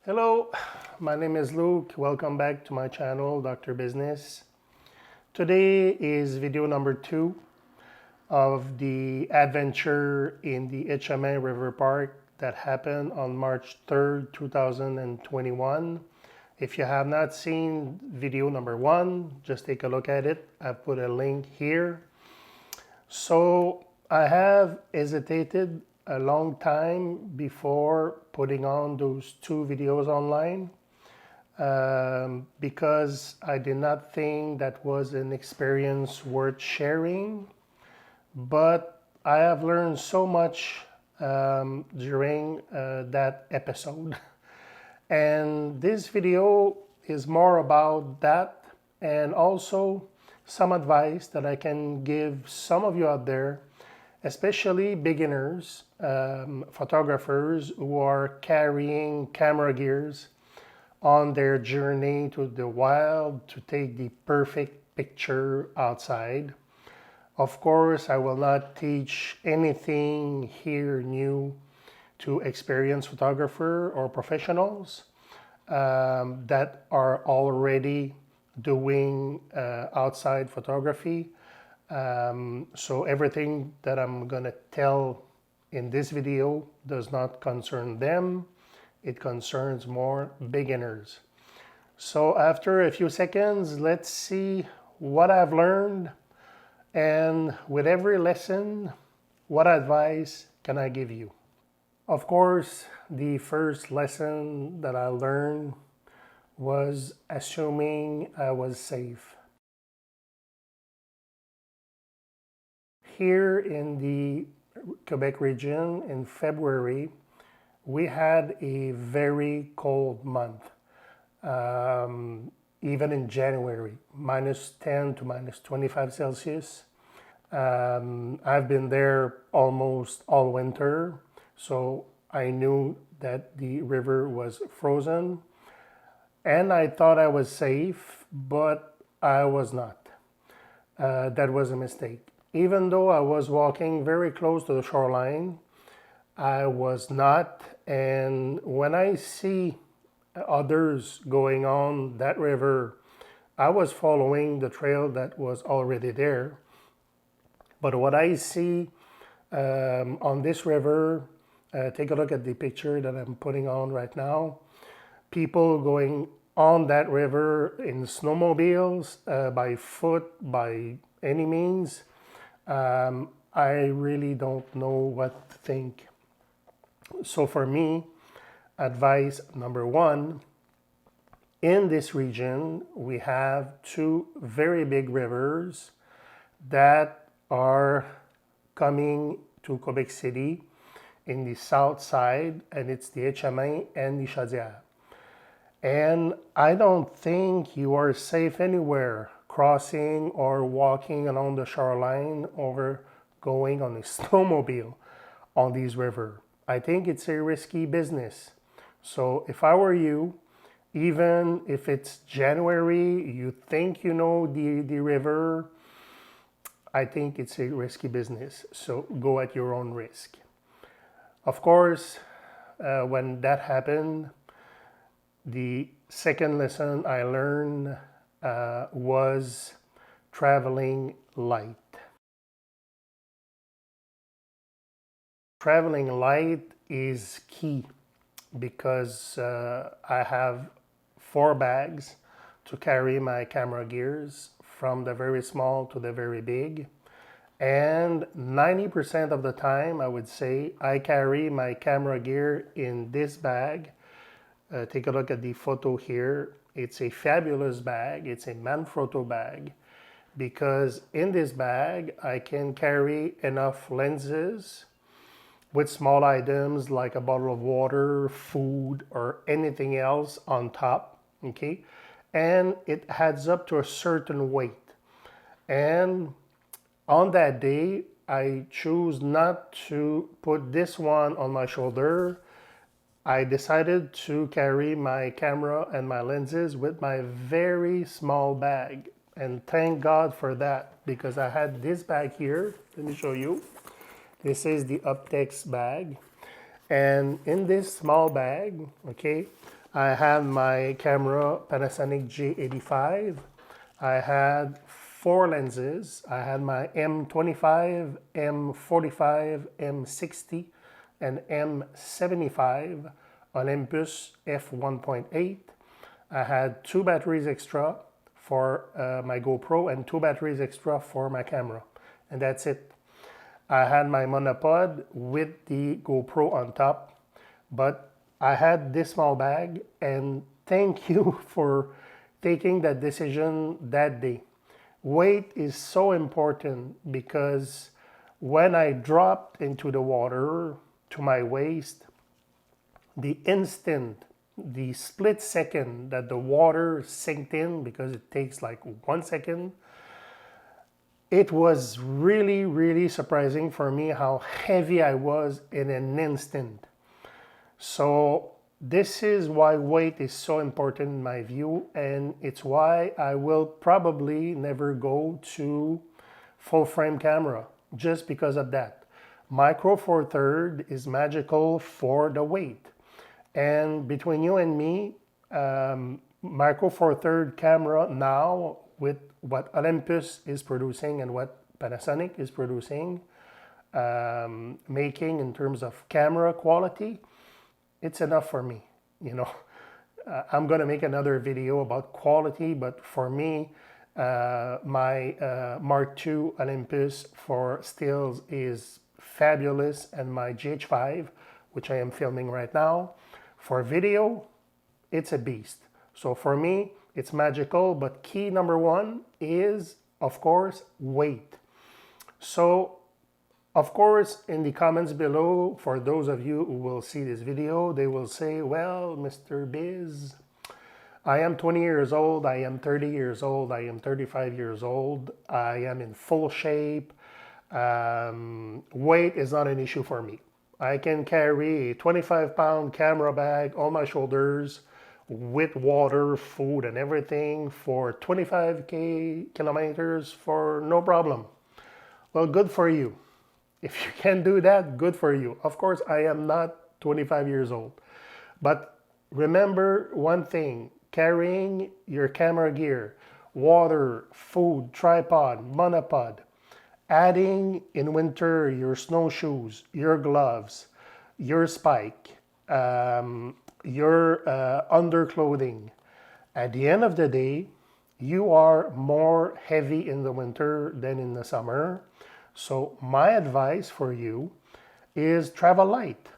Hello, my name is Luke. Welcome back to my channel, Dr. Business. Today is video number 2 of the adventure in the Etchemin River Park that happened on March 3rd, 2021. If you have not seen video number 1, just take a look at it. I've put a link here. So I have hesitated a long time before putting on those 2 videos online because I did not think that was an experience worth sharing. But I have learned so much during that episode. And this video is more about that and also some advice that I can give some of you out there, especially beginners, photographers who are carrying camera gears on their journey to the wild to take the perfect picture outside. Of course, I will not teach anything here new to experienced photographer or professionals that are already doing outside photography. So everything that I'm gonna tell in this video does not concern them. It concerns more beginners. So after a few seconds, let's see what I've learned, and with every lesson, what advice can I give you? Of course, the first lesson that I learned was assuming I was safe. Here in the Quebec region in February, we had a very cold month. Even in January, -10 to -25 Celsius. I've been there almost all winter, so I knew that the river was frozen, and I thought I was safe, but I was not. That was a mistake. Even though I was walking very close to the shoreline, I was not. And when I see others going on that river, I was following the trail that was already there. But what I see on this river, take a look at the picture that I'm putting on right now. People going on that river in snowmobiles, by foot, by any means. I really don't know what to think. So for me, advice number 1, in this region, we have 2 very big rivers that are coming to Quebec City in the south side, and it's the Etchemin and the Chaudière. And I don't think you are safe anywhere crossing or walking along the shoreline or going on a snowmobile on these rivers. I think it's a risky business. So if I were you, even if it's January, you think you know the river, I think it's a risky business. So go at your own risk. Of course, when that happened, the second lesson I learned was traveling light. Traveling light is key because I have 4 bags to carry my camera gears, from the very small to the very big. And 90% of the time, I would say, I carry my camera gear in this bag. Take a look at the photo here. It's a fabulous bag. It's a Manfrotto bag, because in this bag, I can carry enough lenses with small items like a bottle of water, food, or anything else on top, okay? And it adds up to a certain weight. And on that day, I choose not to put this one on my shoulder. I decided to carry my camera and my lenses with my very small bag. And thank God for that, because I had this bag here. Let me show you. This is the Optex bag. And in this small bag, okay, I had my camera Panasonic J85. I had 4 lenses. I had my M25, M45, M60, and M75 Olympus f1.8. I had 2 batteries extra for my GoPro and 2 batteries extra for my camera. And that's it. I had my Monopod with the GoPro on top, but I had this small bag, and thank you for taking that decision that day. Weight is so important because when I dropped into the water to my waist, the instant, the split second that the water sinked in, because it takes like 1 second, it was really, really surprising for me how heavy I was in an instant. So this is why weight is so important in my view, and it's why I will probably never go to full frame camera, just because of that. Micro Four Third is magical for the weight. And between you and me, Micro Four Third camera now, with what Olympus is producing and what Panasonic is producing, making in terms of camera quality, it's enough for me. You know, I'm gonna make another video about quality, but for me, my Mark II Olympus for stills is fabulous, and my GH5, which I am filming right now, for video, it's a beast. So for me, it's magical, but key number one is, of course, weight. So, of course, in the comments below, for those of you who will see this video, they will say, well, Mr. Biz, I am 20 years old, I am 30 years old, I am 35 years old, I am in full shape. Weight is not an issue for me. I can carry a 25-pound camera bag on my shoulders with water, food, and everything for 25 kilometers for no problem. Well, good for you. If you can do that, good for you. Of course, I am not 25 years old. But remember one thing, carrying your camera gear, water, food, tripod, monopod, adding in winter your snowshoes, your gloves, your spike, your underclothing. At the end of the day, you are more heavy in the winter than in the summer. So my advice for you is travel light.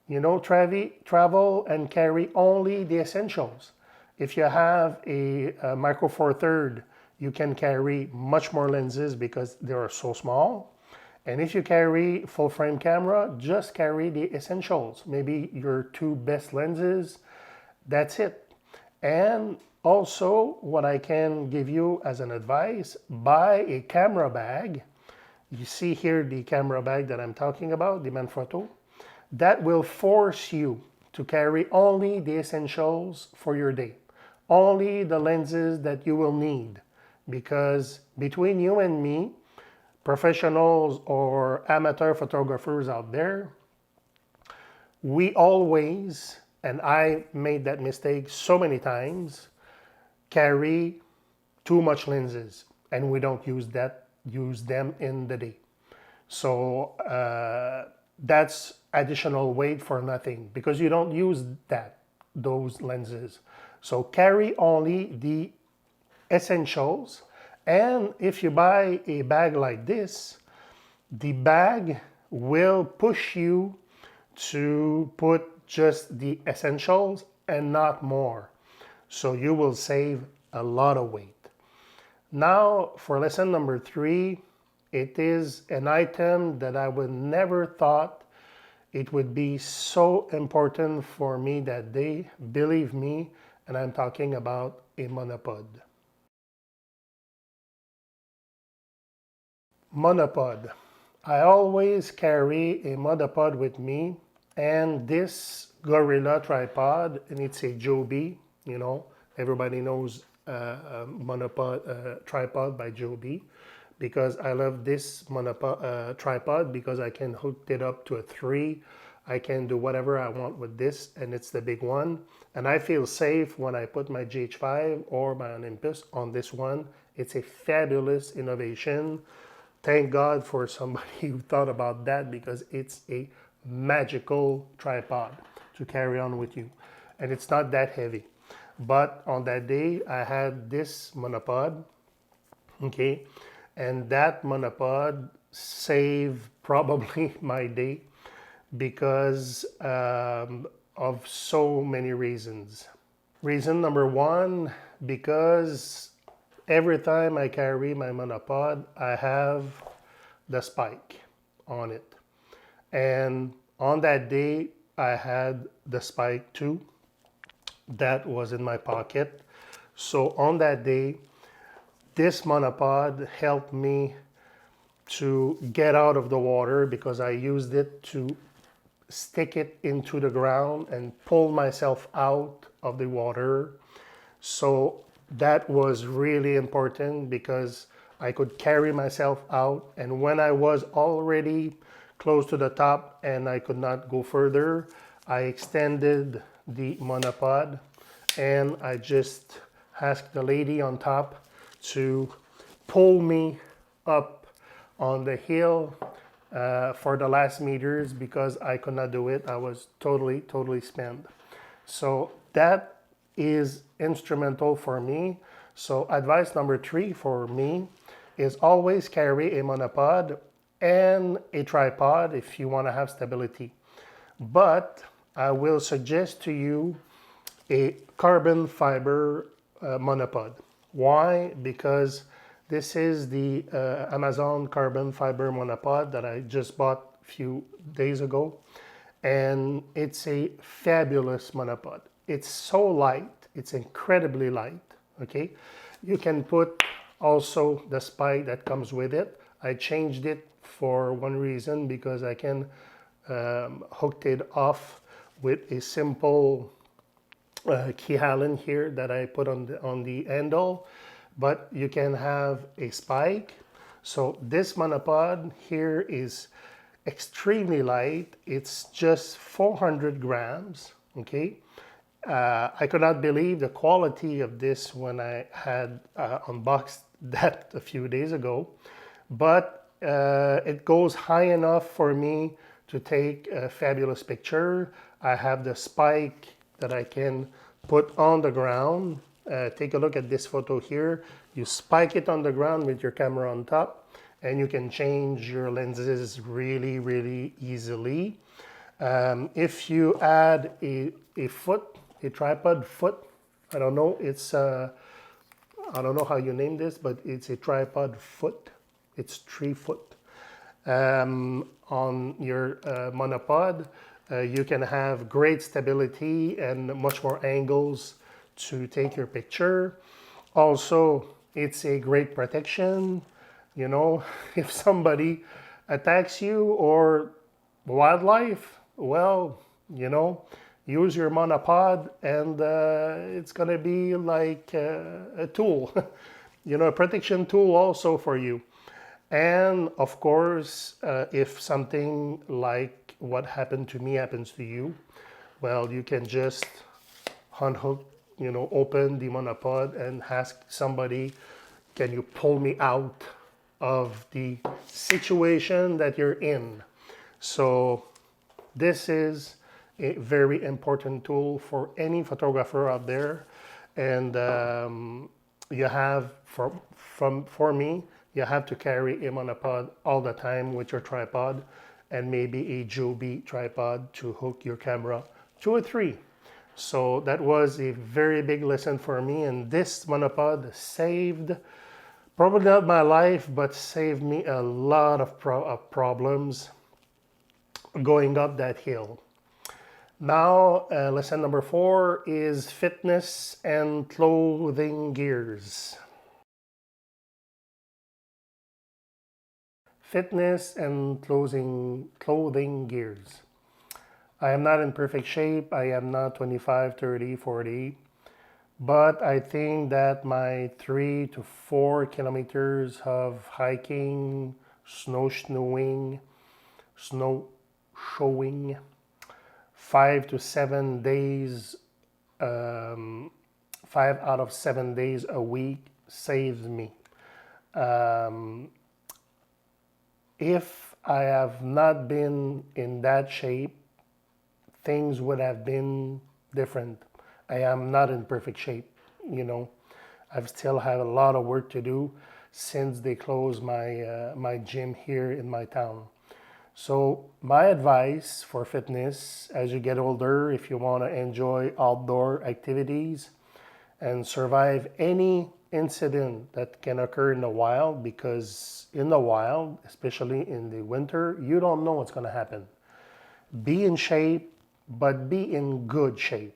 You know, travel and carry only the essentials. If you have a Micro Four Third, you can carry much more lenses because they are so small. And if you carry full frame camera, just carry the essentials. Maybe your 2 best lenses, that's it. And also, what I can give you as an advice, buy a camera bag. You see here the camera bag that I'm talking about, the Manfrotto. That will force you to carry only the essentials for your day. Only the lenses that you will need. Because between you and me, professionals or amateur photographers out there, we always, and I made that mistake so many times, carry too much lenses, and we don't use them in the day. So that's additional weight for nothing because you don't use those lenses. So carry only the essentials. And if you buy a bag like this, the bag will push you to put just the essentials and not more. So you will save a lot of weight. Now for lesson number 3, it is an item that I would never thought it would be so important for me that day. Believe me, and I'm talking about a monopod. Monopod. I always carry a monopod with me, and this Gorilla tripod, and it's a Joby, you know, everybody knows monopod tripod by Joby, because I love this monopod tripod because I can hook it up to a 3. I can do whatever I want with this, and it's the big one. And I feel safe when I put my GH5 or my Olympus on this one. It's a fabulous innovation. Thank God for somebody who thought about that, because it's a magical tripod to carry on with you. And it's not that heavy. But on that day, I had this monopod, okay? And that monopod saved probably my day because of so many reasons. Reason number one, because every time I carry my monopod, I have the spike on it. And on that day, I had the spike too. That was in my pocket. So on that day, this monopod helped me to get out of the water because I used it to stick it into the ground and pull myself out of the water. So that was really important because I could carry myself out. And when I was already close to the top and I could not go further, I extended the monopod and I just asked the lady on top to pull me up on the hill for the last meters because I could not do it. I was totally spent. So that is instrumental for me. So advice number 3 for me is always carry a monopod and a tripod if you want to have stability. But I will suggest to you a carbon fiber monopod. Why? Because this is the Amazon carbon fiber monopod that I just bought a few days ago. And it's a fabulous monopod. It's so light, it's incredibly light, okay? You can put also the spike that comes with it. I changed it for one reason, because I can hook it off with a simple key Allen here that I put on the handle, but you can have a spike. So this monopod here is extremely light. It's just 400 grams, okay? I could not believe the quality of this when I had unboxed that a few days ago, but it goes high enough for me to take a fabulous picture. I have the spike that I can put on the ground. Take a look at this photo here. You spike it on the ground with your camera on top, and you can change your lenses really easily. If you add a tripod foot, I don't know, I don't know how you name this, but it's a tripod foot. It's 3 foot. On your monopod, you can have great stability and much more angles to take your picture. Also, it's a great protection. You know, if somebody attacks you or wildlife, well, you know, use your monopod and it's gonna be like a tool, you know, a protection tool also for you. And of course, if something like what happened to me happens to you, well, you can just unhook, you know, open the monopod and ask somebody, can you pull me out of the situation that you're in? So this is a very important tool for any photographer out there. And you have, for me, you have to carry a monopod all the time with your tripod, and maybe a Joby tripod to hook your camera, 2 or 3. So that was a very big lesson for me, and this monopod saved, probably not my life, but saved me a lot of problems going up that hill. Now, lesson number 4 is fitness and clothing gears. Fitness and clothing gears. I am not in perfect shape. I am not 25, 30, 40. But I think that my 3 to 4 kilometers of hiking, snow showing, 5 to 7 days, 5 out of 7 days a week saves me. Um, if I have not been in that shape, things would have been different. I am not in perfect shape, you know. I've still have a lot of work to do since they closed my gym here in my town. So my advice for fitness as you get older, if you want to enjoy outdoor activities and survive any incident that can occur in the wild, because in the wild, especially in the winter, you don't know what's going to happen. Be in shape, but be in good shape.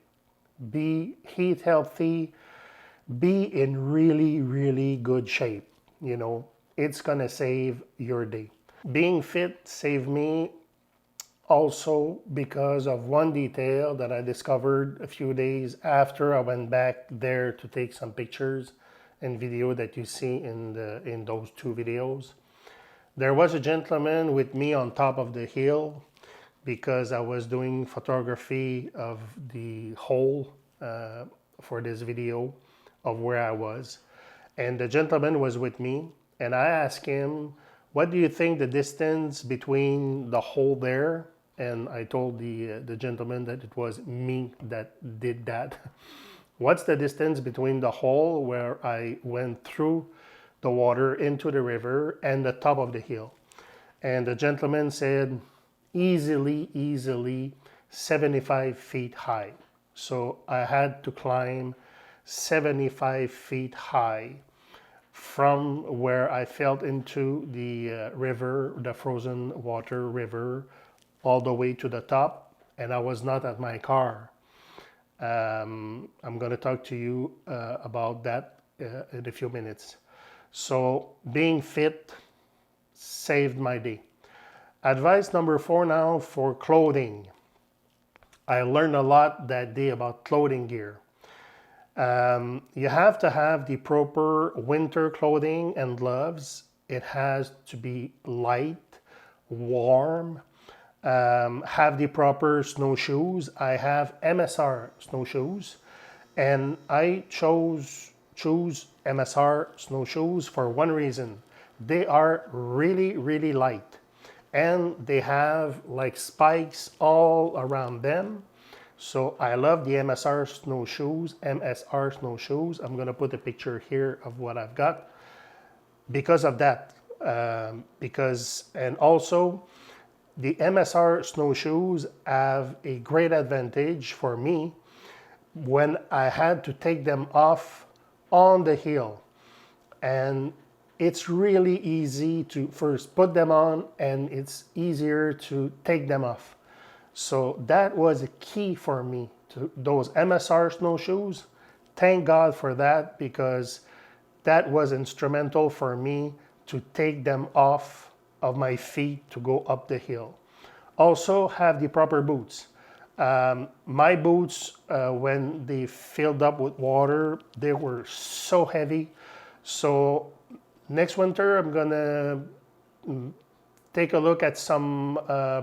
Eat healthy, be in really, really good shape. You know, it's gonna save your day. Being fit saved me also because of one detail that I discovered a few days after I went back there to take some pictures and video that you see in those two videos. There was a gentleman with me on top of the hill because I was doing photography of the hole for this video of where I was. And the gentleman was with me, and I asked him, what do you think the distance between the hole there? And I told the gentleman that it was me that did that. What's the distance between the hole where I went through the water into the river and the top of the hill? And the gentleman said, easily 75 feet high. So I had to climb 75 feet high from where I fell into the river, the frozen water river, all the way to the top, and I was not at my car. I'm going to talk to you about that in a few minutes. So being fit saved my day. Advice number 4 now for clothing. I learned a lot that day about clothing gear. You have to have the proper winter clothing and gloves. It has to be light, warm. Have the proper snowshoes. I have MSR snowshoes, and I choose MSR snowshoes for one reason. They are really light, and they have like spikes all around them. So I love the MSR snowshoes. I'm gonna put a picture here of what I've got because of that. And also the MSR snowshoes have a great advantage for me when I had to take them off on the hill. And it's really easy to first put them on, and it's easier to take them off. So that was a key for me to those MSR snowshoes. Thank God for that, because that was instrumental for me to take them off of my feet to go up the hill. Also have the proper boots. My boots, when they filled up with water, they were so heavy. So next winter, I'm gonna take a look at some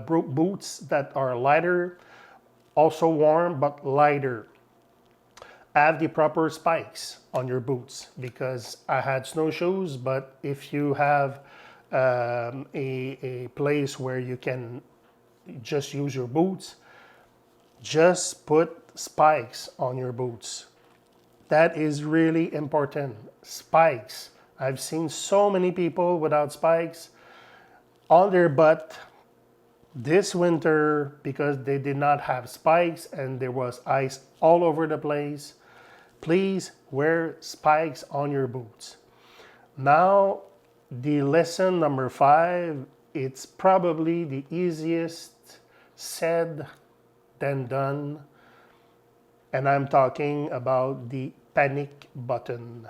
boots that are lighter, also warm, but lighter. Have the proper spikes on your boots, because I had snowshoes, but if you have a place where you can just use your boots, just put spikes on your boots. That is really important. Spikes. I've seen so many people without spikes on their butt this winter because they did not have spikes and there was ice all over the place. Please wear spikes on your boots. Now, the lesson number 5, it's probably the easiest said than done, and I'm talking about the panic button.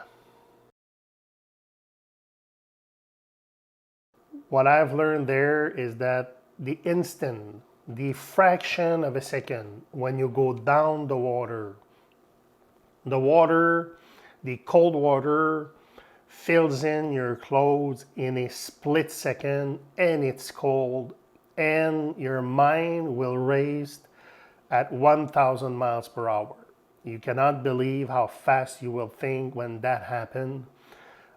What I've learned there is that the instant, the fraction of a second when you go down the water, the cold water fills in your clothes in a split second, and it's cold, and your mind will race at 1,000 miles per hour. You cannot believe how fast you will think when that happened.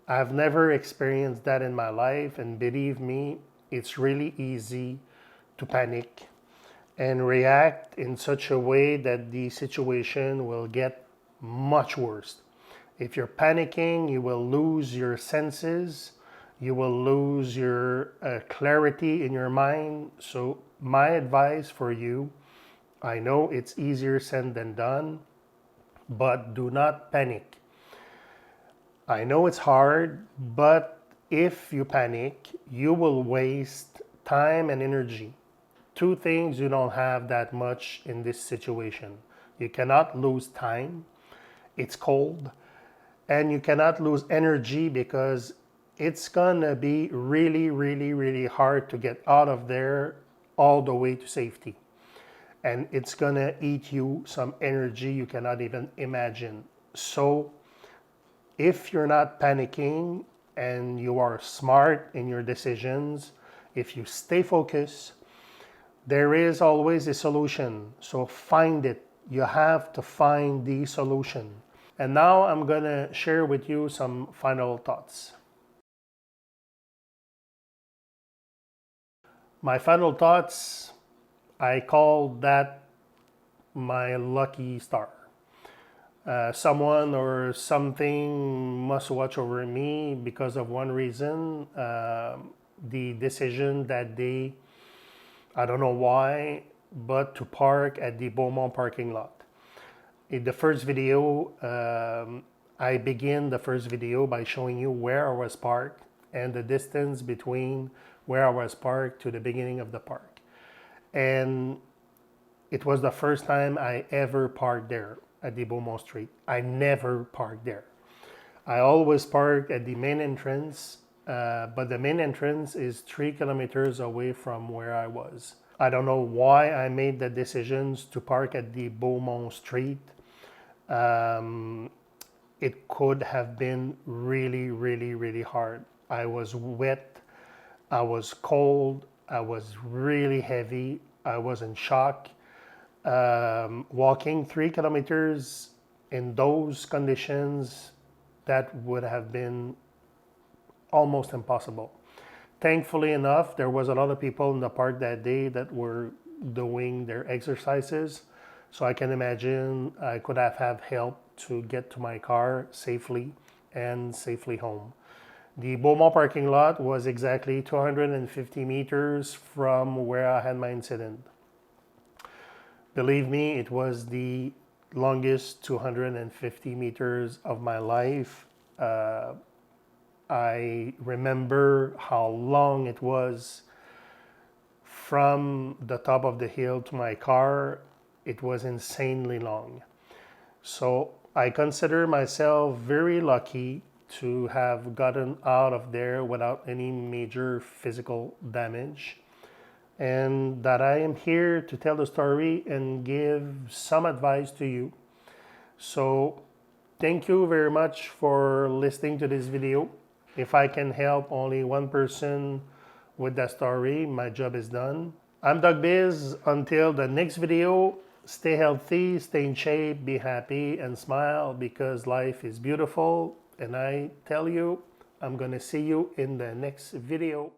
I've never experienced that in my life, and believe me, it's really easy to panic and react in such a way that the situation will get much worse. If you're panicking, you will lose your senses, you will lose your clarity in your mind. So, my advice for you, I know it's easier said than done, but do not panic. I know it's hard, but if you panic, you will waste time and energy. Two things you don't have that much in this situation. You cannot lose time, it's cold, and you cannot lose energy because it's gonna be really, really, really hard to get out of there all the way to safety. And it's gonna eat you some energy you cannot even imagine. So if you're not panicking and you are smart in your decisions, if you stay focused, there is always a solution. So find it. You have to find the solution. And now I'm going to share with you some final thoughts. My final thoughts, I call that my lucky star. Someone or something must watch over me because of one reason. The decision that day, I don't know why, but to park at the Beaumont parking lot. In the first video, I begin the first video by showing you where I was parked and the distance between where I was parked to the beginning of the park. And it was the first time I ever parked there at the Beaumont Street. I never parked there. I always park at the main entrance, but the main entrance is 3 kilometers away from where I was. I don't know why I made the decisions to park at the Beaumont Street. It could have been really, really, really hard. I was wet, I was cold, I was really heavy, I was in shock. Walking 3 kilometers in those conditions, that would have been almost impossible. Thankfully enough, there was a lot of people in the park that day that were doing their exercises. So I can imagine I could have help to get to my car safely and safely home. The Beaumont parking lot was exactly 250 meters from where I had my incident. Believe me, it was the longest 250 meters of my life. I remember how long it was from the top of the hill to my car. It was insanely long. So I consider myself very lucky to have gotten out of there without any major physical damage, and that I am here to tell the story and give some advice to you. So thank you very much for listening to this video. If I can help only one person with that story, my job is done. I'm Doug Biz. Until the next video, stay healthy, stay in shape, be happy, and smile because life is beautiful. And I tell you, I'm gonna see you in the next video.